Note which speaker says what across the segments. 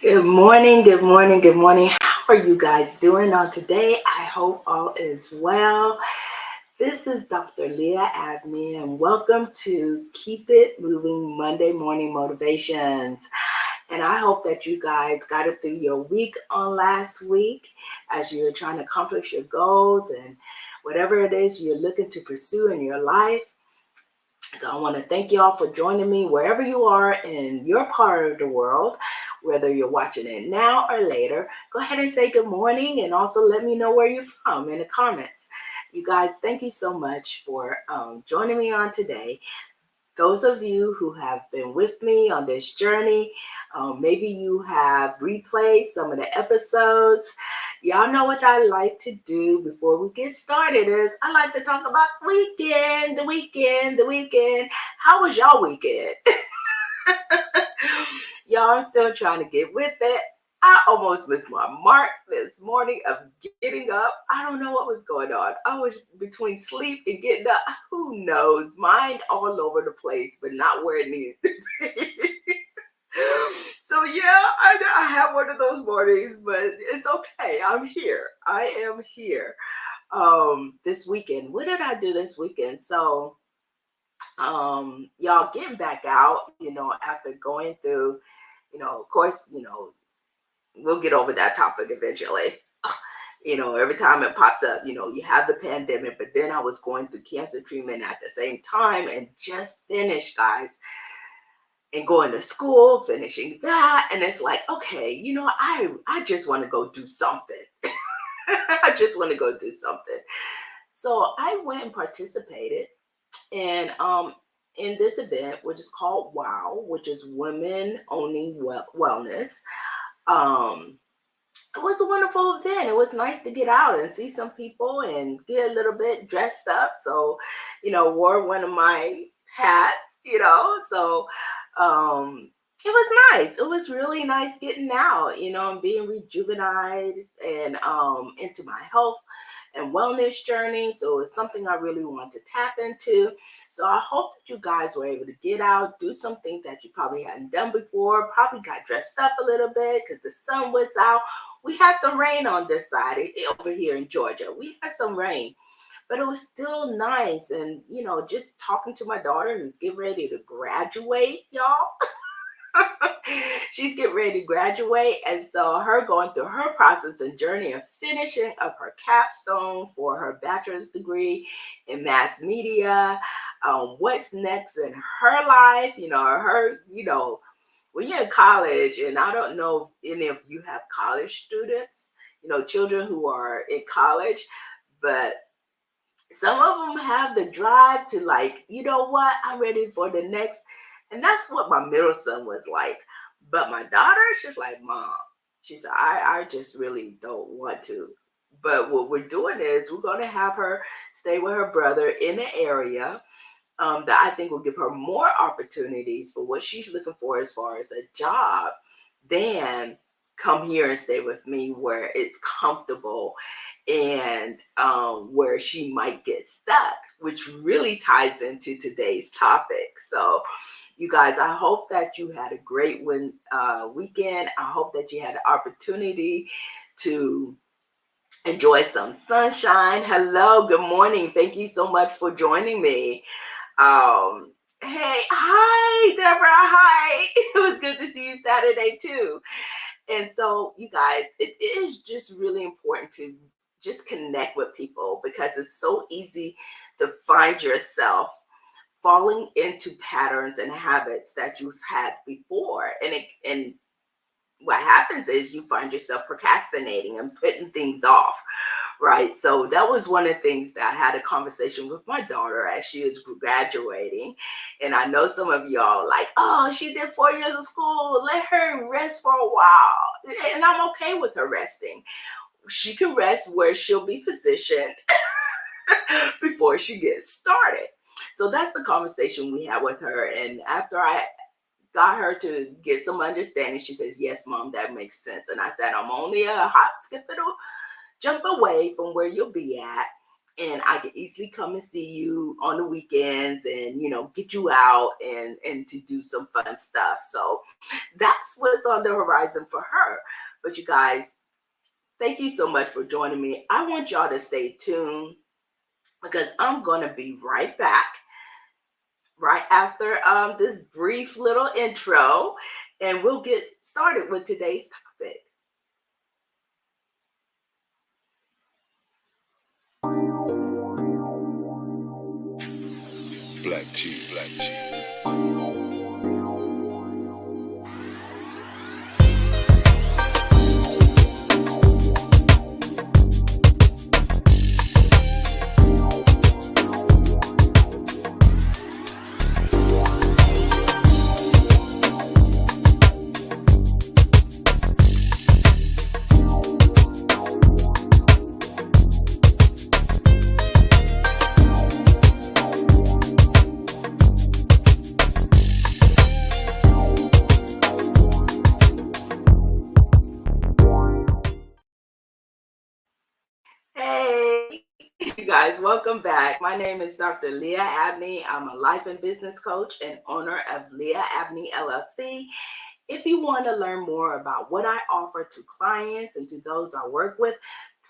Speaker 1: Good morning, good morning, good morning. How are you guys doing on today? I hope all is well. This is Dr. Lia Abney, and welcome to Keep It Moving Monday Morning Motivations. And I hope that you guys got it through your week on last week as you're trying to accomplish your goals and whatever it is you're looking to pursue in your life. So I want to thank you all for joining me wherever you are in your part of the world, whether you're watching it now or later. Go ahead and say good morning and also let me know where you're from in the comments. You guys, thank you so much for joining me on today. Those of you who have been with me on this journey, maybe you have replayed some of the episodes. Y'all know what I like to do before we get started is I like to talk about the weekend. How was y'all weekend? Y'all are still trying to get with it. I almost missed my mark this morning of getting up. I don't know what was going on. I was between sleep and getting up. Who knows? Mind all over the place, but not where it needs to be. So yeah, I have one of those mornings, but it's okay. I'm here. I am here. This weekend. What did I do this weekend? So y'all getting back out, after going through, of course, we'll get over that topic eventually. Every time it pops up, you have the pandemic, but then I was going through cancer treatment at the same time and just finished, guys, and going to school, finishing that. And it's like, okay, I just want to go do something. I just want to go do something. So I went and participated in this event, which is called WOW, which is Women Owning Wellness. It was a wonderful event. It was nice to get out and see some people and get a little bit dressed up. So, wore one of my hats, so it was nice. It was really nice getting out, and being rejuvenated and into my health and wellness journey. So it's something I really want to tap into. So I hope that you guys were able to get out, do something that you probably hadn't done before, probably got dressed up a little bit because the sun was out. We had some rain on this side over here in Georgia. We had some rain, but it was still nice. And, just talking to my daughter who's getting ready to graduate, y'all. She's getting ready to graduate, and so her going through her process and journey of finishing up her capstone for her bachelor's degree in mass media. What's next in her life? When you're in college, and I don't know if any of you have college students, children who are in college, but some of them have the drive to like, I'm ready for the next. And that's what my middle son was like. But my daughter, she's like, Mom, she said, I just really don't want to. But what we're doing is we're going to have her stay with her brother in an area that I think will give her more opportunities for what she's looking for as far as a job than come here and stay with me where it's comfortable and where she might get stuck, which really ties into today's topic. So you guys, I hope that you had a great weekend. I hope that you had the opportunity to enjoy some sunshine. Hello, good morning. Thank you so much for joining me. Hey, hi, Deborah. Hi. It was good to see you Saturday too. And so, you guys, it is just really important to just connect with people because it's so easy to find yourself falling into patterns and habits that you've had before. And what happens is you find yourself procrastinating and putting things off, right? So that was one of the things that I had a conversation with my daughter as she is graduating. And I know some of y'all like, oh, she did 4 years of school. Let her rest for a while. And I'm okay with her resting. She can rest where she'll be positioned before she gets started. So that's the conversation we had with her. And after I got her to get some understanding, she says, yes, Mom, that makes sense. And I said, I'm only a hop, skip, and a jump away from where you'll be at. and I can easily come and see you on the weekends and, get you out and to do some fun stuff. So that's what's on the horizon for her. But you guys, thank you so much for joining me. I want y'all to stay tuned because I'm going to be right back right after this brief little intro, and we'll get started with today's topic.
Speaker 2: Black G, Black G.
Speaker 1: Hey, you guys, welcome back. My name is Dr. Lia Abney. I'm a life and business coach and owner of Lia Abney LLC. If you want to learn more about what I offer to clients and to those I work with,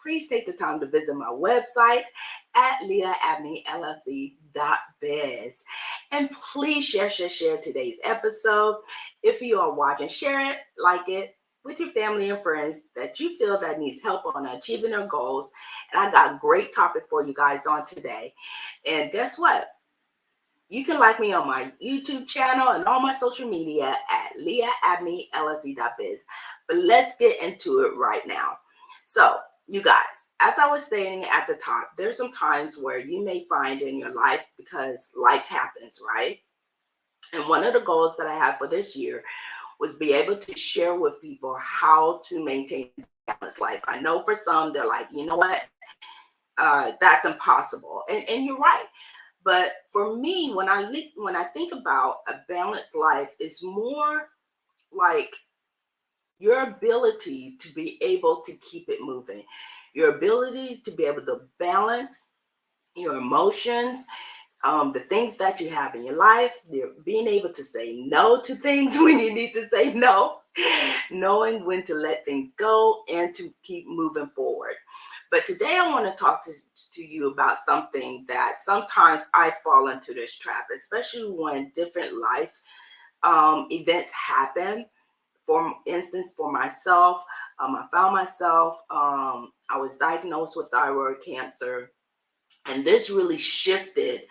Speaker 1: please take the time to visit my website at liaabneyllc.biz. And please share today's episode. If you are watching, share it, like it with your family and friends that you feel that needs help on achieving their goals. And I got a great topic for you guys on today. And guess what? You can like me on my YouTube channel and all my social media at liaabneyllc.biz. But let's get into it right now. So, you guys, as I was stating at the top, there's some times where you may find in your life because life happens, right? And one of the goals that I have for this year was be able to share with people how to maintain a balanced life. I know for some, they're like, you know what? That's impossible. And you're right. But for me, when I think about a balanced life, it's more like your ability to be able to keep it moving, your ability to be able to balance your emotions, the things that you have in your life, being able to say no to things when you need to say no, knowing when to let things go and to keep moving forward. But today I want to talk to you about something that sometimes I fall into this trap, especially when different life events happen. For instance, for myself, I found myself, I was diagnosed with thyroid cancer, and this really shifted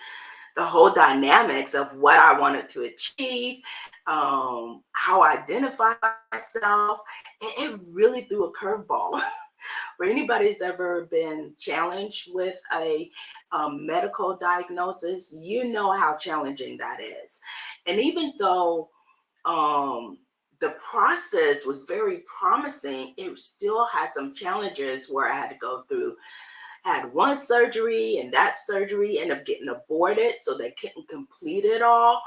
Speaker 1: the whole dynamics of what I wanted to achieve, how I identify myself, and it really threw a curveball. For anybody who's ever been challenged with a medical diagnosis, you know how challenging that is. And even though the process was very promising, it still had some challenges where I had to go through. I had one surgery, and that surgery ended up getting aborted, so they couldn't complete it all,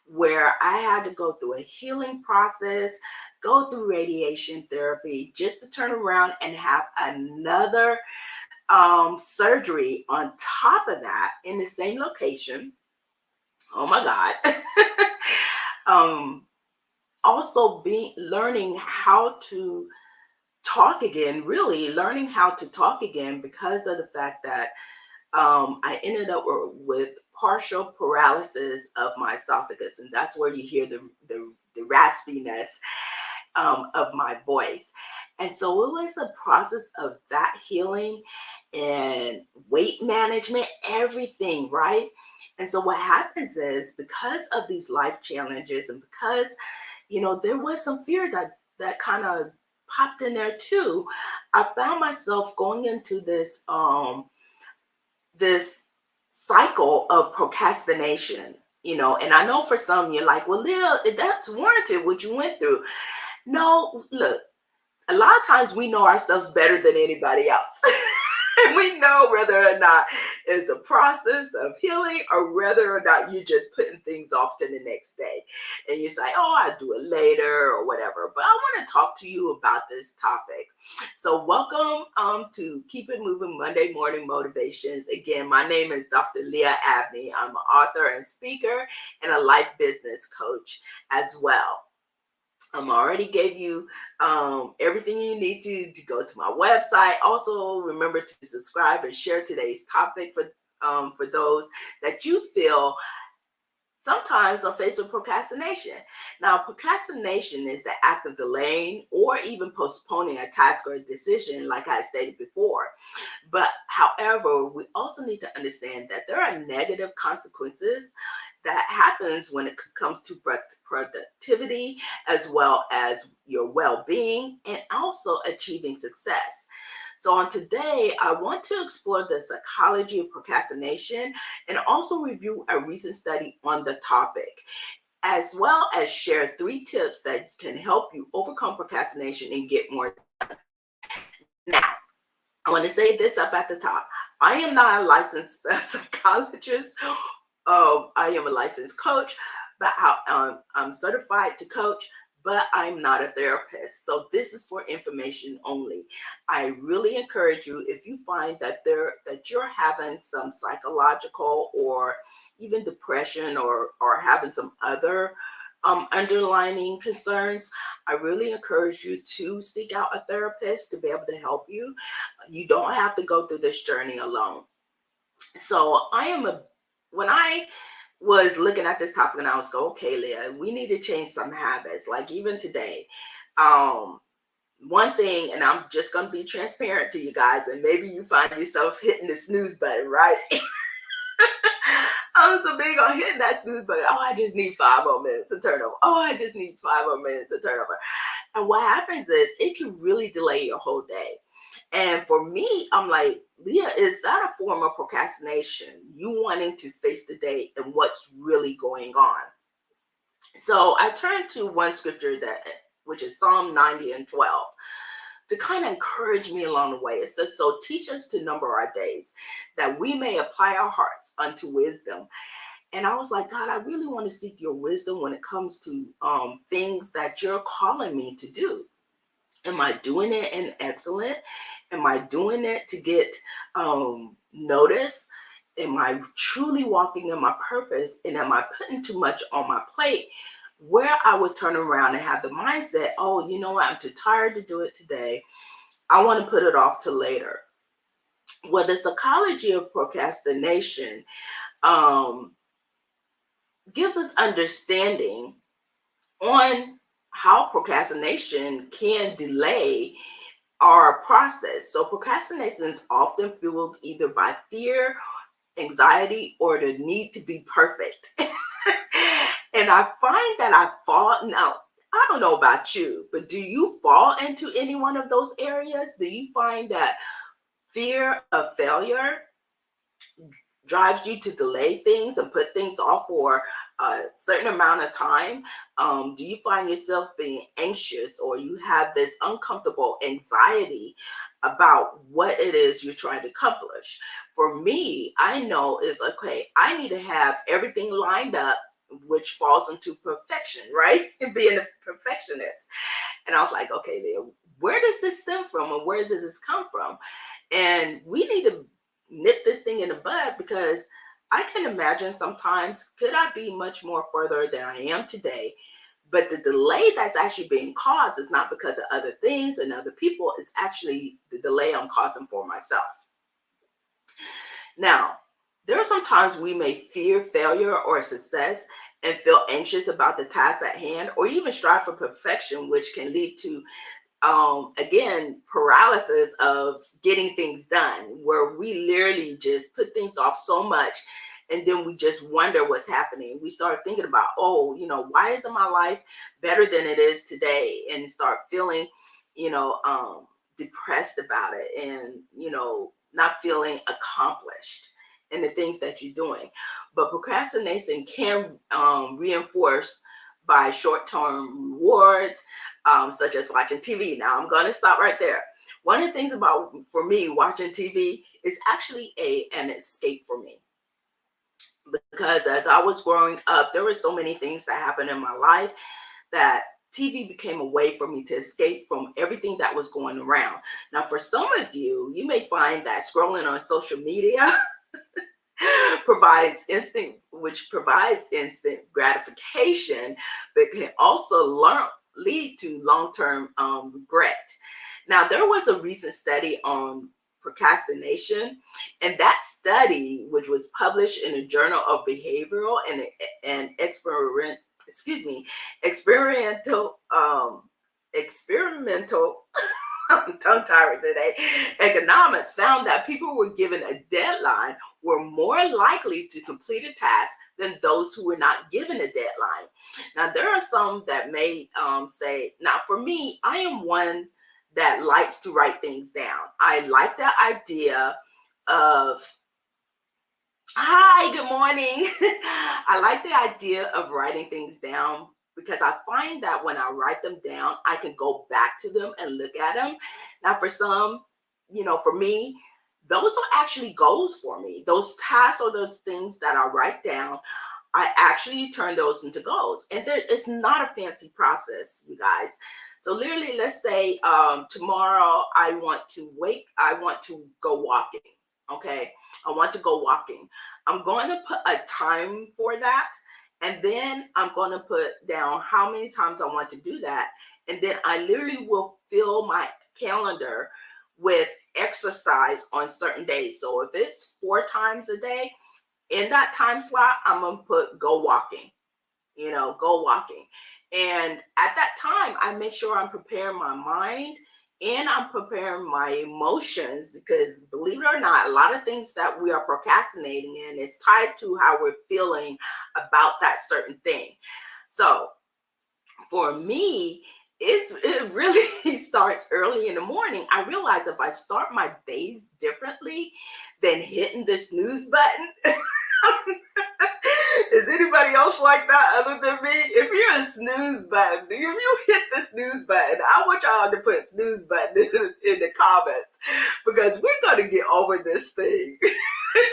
Speaker 1: where I had to go through a healing process, go through radiation therapy, just to turn around and have another surgery on top of that in the same location. Oh my God. Also learning how to talk again, really learning how to talk again because of the fact that I ended up with partial paralysis of my esophagus, and that's where you hear the raspiness of my voice. And so it was a process of that healing and weight management, everything, right? And so what happens is, because of these life challenges and because, there was some fear that kind of popped in there too, I found myself going into this cycle of procrastination, and I know for some you're like, well, Lil, that's warranted what you went through. No, look, a lot of times we know ourselves better than anybody else. And we know whether or not it's a process of healing or whether or not you're just putting things off to the next day. And you say, oh, I'll do it later or whatever. But I want to talk to you about this topic. So welcome to Keep It Moving Monday Morning Motivations. Again, my name is Dr. Lia Abney. I'm an author and speaker and a life business coach as well. I already gave you everything you need to go to my website. Also, remember to subscribe and share today's topic for those that you feel sometimes are faced with procrastination. Now, procrastination is the act of delaying or even postponing a task or a decision, like I stated before. But however, we also need to understand that there are negative consequences that happens when it comes to productivity as well as your well-being and also achieving success. So on today, I want to explore the psychology of procrastination and also review a recent study on the topic, as well as share 3 tips that can help you overcome procrastination and get more done. Now, I want to say this up at the top. I am not a licensed psychologist. I am a licensed coach, but I'm certified to coach, but I'm not a therapist. So this is for information only. I really encourage you, if you find that you're having some psychological or even depression or having some other underlying concerns, I really encourage you to seek out a therapist to be able to help you. You don't have to go through this journey alone. So when I was looking at this topic and I was going, okay, Leah, we need to change some habits. Like even today, one thing, and I'm just going to be transparent to you guys, and maybe you find yourself hitting the snooze button, right? I'm so big on hitting that snooze button. Oh, I just need 5 more minutes to turn over. Oh, I just need 5 more minutes to turn over. And what happens is it can really delay your whole day. And for me, I'm like, Leah, is that a form of procrastination? You wanting to face the day and what's really going on? So I turned to one scripture which is Psalm 90 and 12, to kind of encourage me along the way. It says, so teach us to number our days, that we may apply our hearts unto wisdom. And I was like, God, I really want to seek your wisdom when it comes to things that you're calling me to do. Am I doing it in excellent? Am I doing it to get noticed? Am I truly walking in my purpose? And am I putting too much on my plate, where I would turn around and have the mindset, oh, you know what? I'm too tired to do it today. I want to put it off till later. Well, the psychology of procrastination gives us understanding on how procrastination can delay our process. So procrastination is often fueled either by fear, anxiety, or the need to be perfect. And I find that now, I don't know about you, but do you fall into any one of those areas? Do you find that fear of failure drives you to delay things and put things off for a certain amount of time? Do you find yourself being anxious, or you have this uncomfortable anxiety about what it is you're trying to accomplish? For me, I know it's okay, I need to have everything lined up, which falls into perfection, right? Being a perfectionist. And I was like, okay, Leah, where does this stem from, and where does this come from? And we need to nip this thing in the bud, because I can imagine sometimes, could I be much more further than I am today? But the delay that's actually being caused is not because of other things and other people. It's actually the delay I'm causing for myself. Now, there are some times we may fear failure or success and feel anxious about the task at hand, or even strive for perfection, which can lead to again, paralysis of getting things done, where we literally just put things off so much, and then we just wonder what's happening. We start thinking about, oh, why isn't my life better than it is today? And start feeling, depressed about it, and, not feeling accomplished in the things that you're doing. But procrastination can reinforce by short-term rewards, such as watching TV. Now, I'm going to stop right there. One of the things for me, watching TV is actually an escape for me. Because as I was growing up, there were so many things that happened in my life that TV became a way for me to escape from everything that was going around. Now, for some of you, you may find that scrolling on social media provides instant gratification, but can also lead to long-term regret. Now, there was a recent study on procrastination, and that study, which was published in a Journal of Behavioral and experimental I'm tongue tired today, economics, found that people were given a deadline were more likely to complete a task than those who were not given a deadline. Now, there are some that may say, now for me, I am one that likes to write things down. I like the idea of, hi, good morning. I like the idea of writing things down because I find that when I write them down, I can go back to them and look at them. Now, for some, for me, those are actually goals for me. Those tasks or those things that I write down, I actually turn those into goals. And it's not a fancy process, you guys. So literally, let's say tomorrow I want to go walking. Okay, I want to go walking. I'm going to put a time for that. And then I'm going to put down how many times I want to do that. And then I literally will fill my calendar with exercise on certain days. So if it's 4 times a day, in that time slot, I'm going to put go walking, go walking. And at that time, I make sure I'm preparing my mind and I'm preparing my emotions, because believe it or not, a lot of things that we are procrastinating in is tied to how we're feeling about that certain thing. So for me, it really starts early in the morning. I realize if I start my days differently than hitting the snooze button, is anybody else like that other than me? If you're a snooze button, if you hit the snooze button, I want y'all to put snooze button in the comments, because we're going to get over this thing.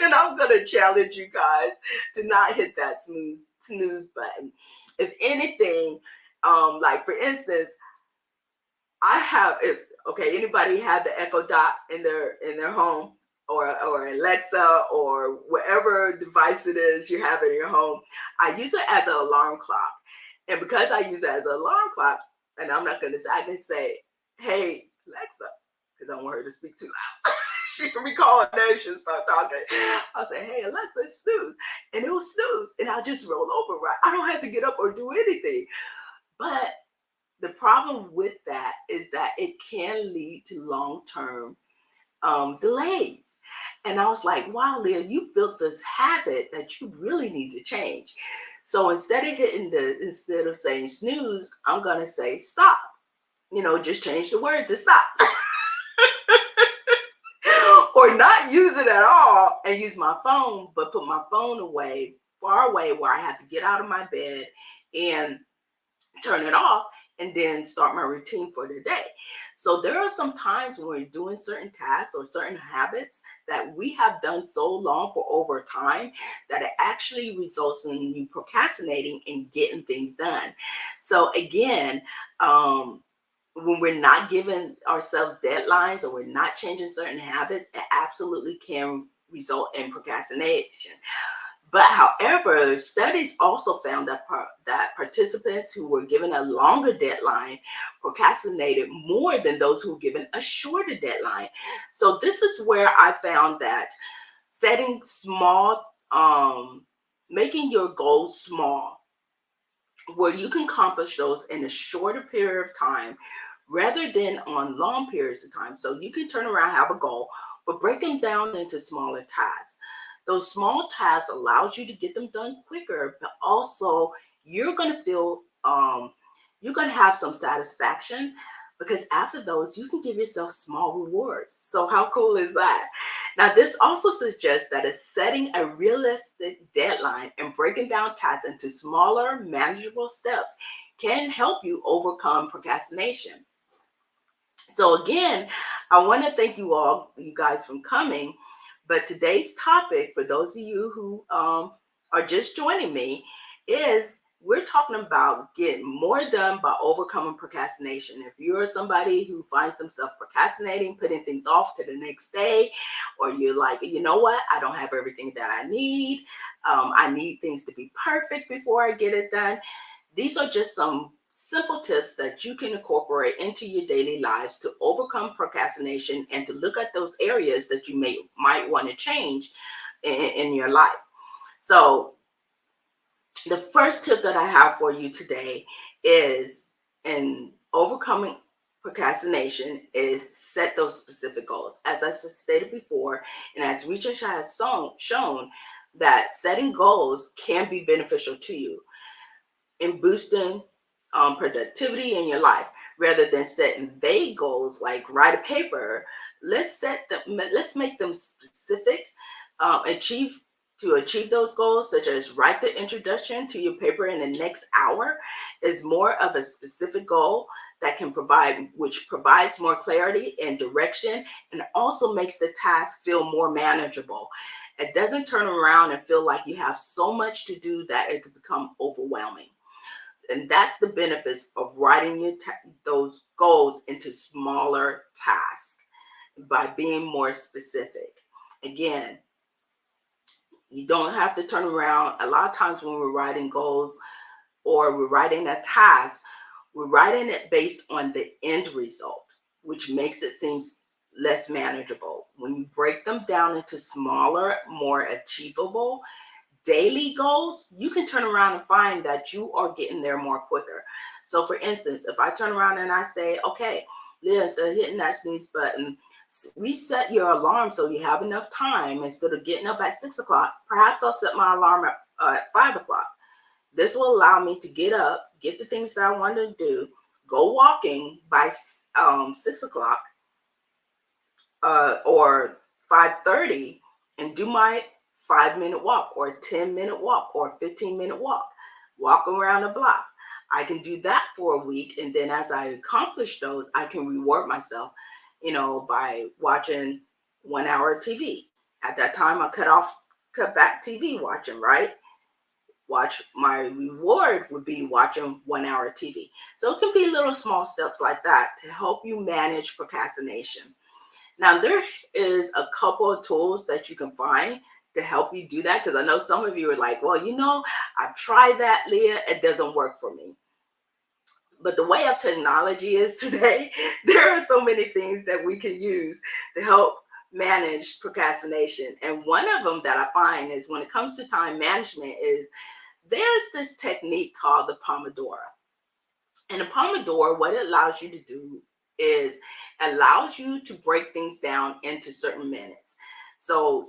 Speaker 1: And I'm going to challenge you guys to not hit that snooze button. If anything, like for instance, anybody have the Echo Dot in their home, or Alexa, or whatever device it is you have in your home? I use it as an alarm clock. And because I use it as an alarm clock, and I can say, hey, Alexa, because I don't want her to speak too loud. She can be calling there, she'll start talking. I'll say, hey, Alexa, snooze. And it will snooze. And I'll just roll over, right? I don't have to get up or do anything. But the problem with that is that it can lead to long-term delays. And I was like, wow, Lia, you built this habit that you really need to change. So instead of saying snooze, I'm going to say stop. Just change the word to stop. Or not use it at all and use my phone, but put my phone away, far away, where I have to get out of my bed and turn it off, and then start my routine for the day. So there are some times when we're doing certain tasks or certain habits that we have done so long for over time that it actually results in you procrastinating and getting things done. So again, when we're not giving ourselves deadlines or we're not changing certain habits, it absolutely can result in procrastination. But however, studies also found that participants who were given a longer deadline procrastinated more than those who were given a shorter deadline. So this is where I found that setting small, making your goals small, where you can accomplish those in a shorter period of time rather than on long periods of time. So you can turn around, have a goal, but break them down into smaller tasks. Those small tasks allows you to get them done quicker, but also you're going to feel, you're going to have some satisfaction, because after those, you can give yourself small rewards. So how cool is that? Now, this also suggests that setting a realistic deadline and breaking down tasks into smaller, manageable steps can help you overcome procrastination. So again, I want to thank you guys, for coming. But today's topic, for those of you who are just joining me, is we're talking about getting more done by overcoming procrastination. If you're somebody who finds themselves procrastinating, putting things off to the next day, or you're like, you know what, I don't have everything that I need. I need things to be perfect before I get it done. These are just some simple tips that you can incorporate into your daily lives to overcome procrastination and to look at those areas that you might want to change in your life. So the first tip that I have for you today is in overcoming procrastination is set those specific goals. As I stated before, and as research has shown that setting goals can be beneficial to you in boosting productivity in your life. Rather than setting vague goals like write a paper, let's make them specific. Achieve To achieve those goals, such as write the introduction to your paper in the next hour, is more of a specific goal that which provides more clarity and direction, and also makes the task feel more manageable. It doesn't turn around and feel like you have so much to do that it could become overwhelming. And that's the benefits of writing those goals into smaller tasks by being more specific. Again, you don't have to turn around. A lot of times when we're writing goals or we're writing a task, we're writing it based on the end result, which makes it seem less manageable. When you break them down into smaller, more achievable daily goals, you can turn around and find that you are getting there more quicker. So for instance, if I turn around and I say, okay, Leah, instead of hitting that snooze button, reset your alarm so you have enough time. Instead of getting up at 6 o'clock, perhaps I'll set my alarm at 5 o'clock. This will allow me to get up, get the things that I want to do, go walking by 6 o'clock or 5:30, and do my 5-minute walk or 10-minute walk or 15-minute walk around the block. I can do that for a week, and then as I accomplish those, I can reward myself, by watching 1 hour of TV. At that time, I cut back TV watching, right? My reward would be watching 1 hour of TV. So it can be little small steps like that to help you manage procrastination. Now, there is a couple of tools that you can find to help you do that, because I know some of you are like, well, I've tried that, Leah, it doesn't work for me. But the way of technology is today, there are so many things that we can use to help manage procrastination. And one of them that I find is, when it comes to time management, is there's this technique called the Pomodoro. And the Pomodoro, what it allows you to do is allows you to break things down into certain minutes. So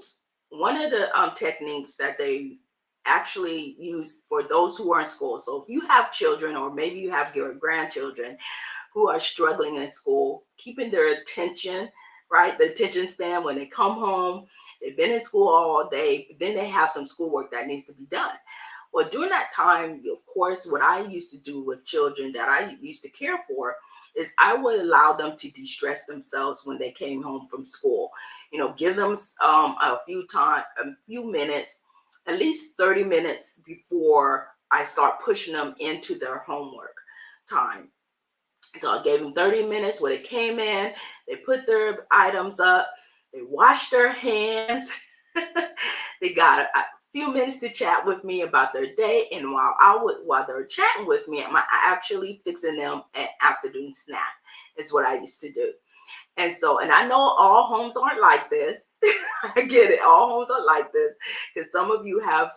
Speaker 1: one of the techniques that they actually use for those who are in school. So if you have children, or maybe you have your grandchildren who are struggling in school, keeping their attention, right? The attention span when they come home, they've been in school all day, but then they have some schoolwork that needs to be done. Well, during that time, of course, what I used to do with children that I used to care for is I would allow them to de-stress themselves when they came home from school. Give them a few minutes, at least 30 minutes before I start pushing them into their homework time. So I gave them 30 minutes where they came in, they put their items up, they washed their hands, they got a few minutes to chat with me about their day, and while they're chatting with me, I'm actually fixing them an afternoon snack. Is what I used to do. And I know all homes aren't like this. I get it. All homes are like this, because some of you have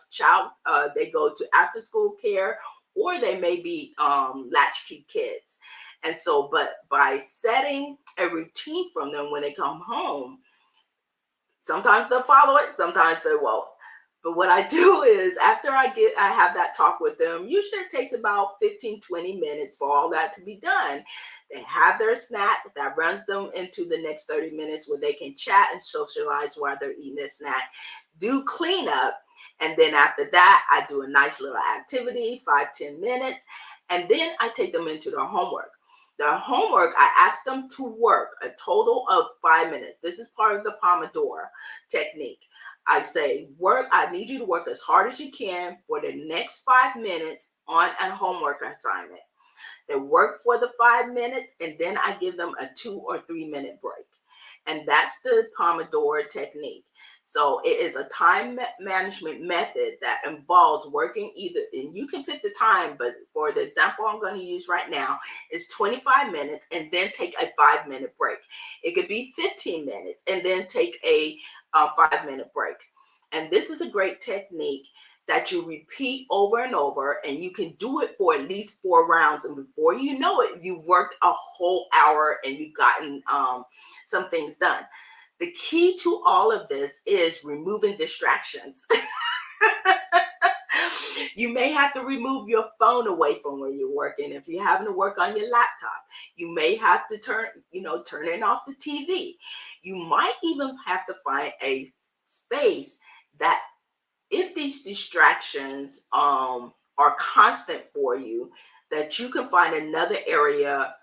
Speaker 1: they go to after school care, or they may be latchkey kids. And so, but by setting a routine from them when they come home, sometimes they'll follow it, sometimes they won't. But what I do is, after I have that talk with them, usually it takes about 15-20 minutes for all that to be done. They have their snack that runs them into the next 30 minutes where they can chat and socialize while they're eating their snack, do cleanup, and then after that, I do a nice little activity, 5-10 minutes, and then I take them into their homework. Their homework, I ask them to work a total of 5 minutes. This is part of the Pomodoro technique. I say, I need you to work as hard as you can for the next 5 minutes on a homework assignment. They work for the 5 minutes, and then I give them a 2 or 3 minute break. And that's the Pomodoro technique. So it is a time management method that involves working either, and you can pick the time, but for the example I'm going to use right now, is 25 minutes and then take a 5 minute break. It could be 15 minutes and then take a 5 minute break. And this is a great technique that you repeat over and over, and you can do it for at least 4 rounds. And before you know it, you worked a whole hour and you've gotten some things done. The key to all of this is removing distractions. You may have to remove your phone away from where you're working. If you're having to work on your laptop, you may have to turn off the TV. You might even have to find a space that, if these distractions are constant for you, that you can find another area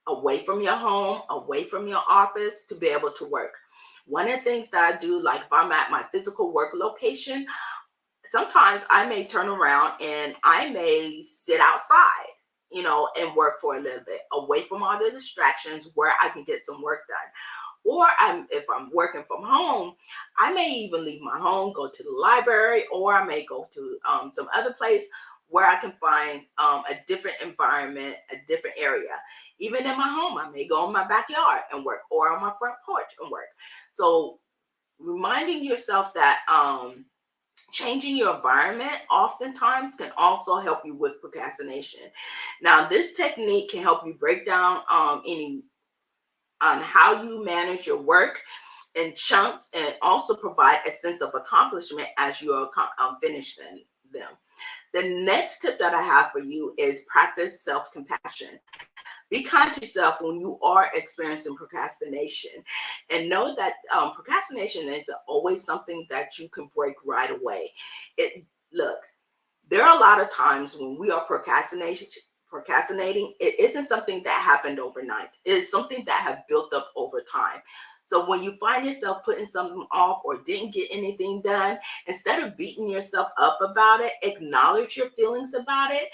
Speaker 1: away from your home, away from your office, to be able to work. One of the things that I do, like if I'm at my physical work location, sometimes I may turn around and I may sit outside, and work for a little bit, away from all the distractions, where I can get some work done. Or if I'm working from home, I may even leave my home, go to the library, or I may go to some other place where I can find a different environment, a different area. Even in my home, I may go in my backyard and work, or on my front porch and work. So reminding yourself that changing your environment oftentimes can also help you with procrastination. Now, this technique can help you break down on how you manage your work in chunks, and also provide a sense of accomplishment as you are finishing them. The next tip that I have for you is practice self-compassion. Be kind to yourself when you are experiencing procrastination, and know that procrastination is always something that you can break right away. Look, there are a lot of times when we are procrastinating, it isn't something that happened overnight. It is something that has built up over time. So when you find yourself putting something off or didn't get anything done, instead of beating yourself up about it, acknowledge your feelings about it.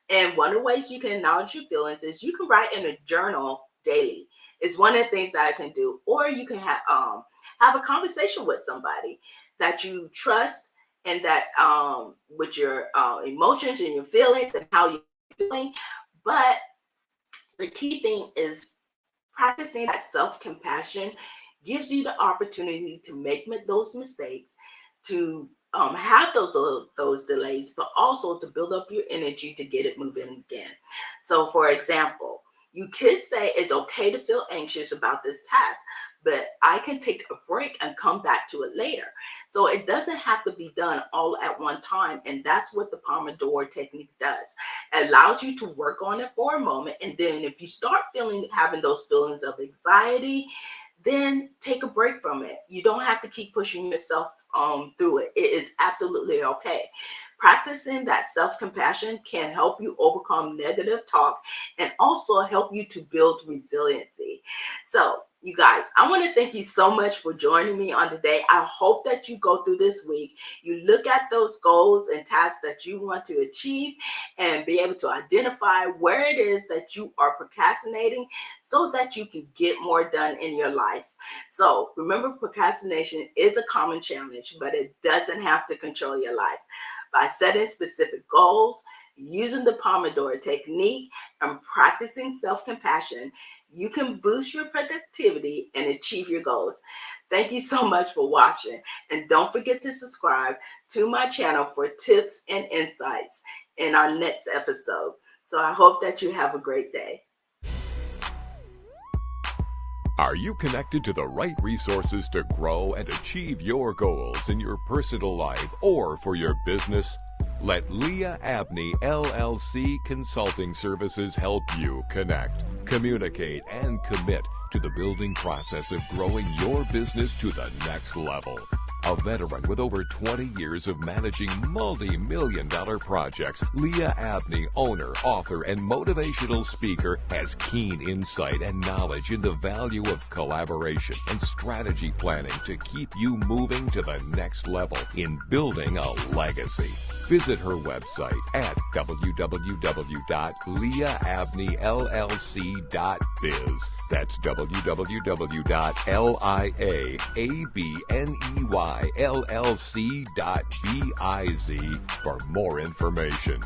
Speaker 1: And one of the ways you can acknowledge your feelings is you can write in a journal daily. It's one of the things that I can do. Or you can have a conversation with somebody that you trust, and that with your emotions and your feelings and how you're feeling. But the key thing is practicing that self-compassion gives you the opportunity to make those mistakes, to have those delays, but also to build up your energy to get it moving again. So, for example, you could say it's okay to feel anxious about this task, but I can take a break and come back to it later. So it doesn't have to be done all at one time. And that's what the Pomodoro technique does. It allows you to work on it for a moment. And then if you start having those feelings of anxiety, then take a break from it. You don't have to keep pushing yourself through it. It is absolutely okay. Practicing that self-compassion can help you overcome negative talk and also help you to build resiliency. So, you guys, I want to thank you so much for joining me on today. I hope that you go through this week, you look at those goals and tasks that you want to achieve, and be able to identify where it is that you are procrastinating so that you can get more done in your life. So remember, procrastination is a common challenge, but it doesn't have to control your life. By setting specific goals, using the Pomodoro technique, and practicing self-compassion, you can boost your productivity and achieve your goals. Thank you so much for watching. And don't forget to subscribe to my channel for tips and insights in our next episode. So I hope that you have a great day.
Speaker 2: Are you connected to the right resources to grow and achieve your goals in your personal life or for your business? Let Lia Abney LLC Consulting Services help you connect, communicate, and commit to the building process of growing your business to the next level. A veteran with over 20 years of managing multi-million-dollar projects, Lia Abney, owner, author, and motivational speaker, has keen insight and knowledge in the value of collaboration and strategy planning to keep you moving to the next level in building a legacy. Visit her website at www.liaabneyllc.biz. That's www.liaabneyllc.biz for more information.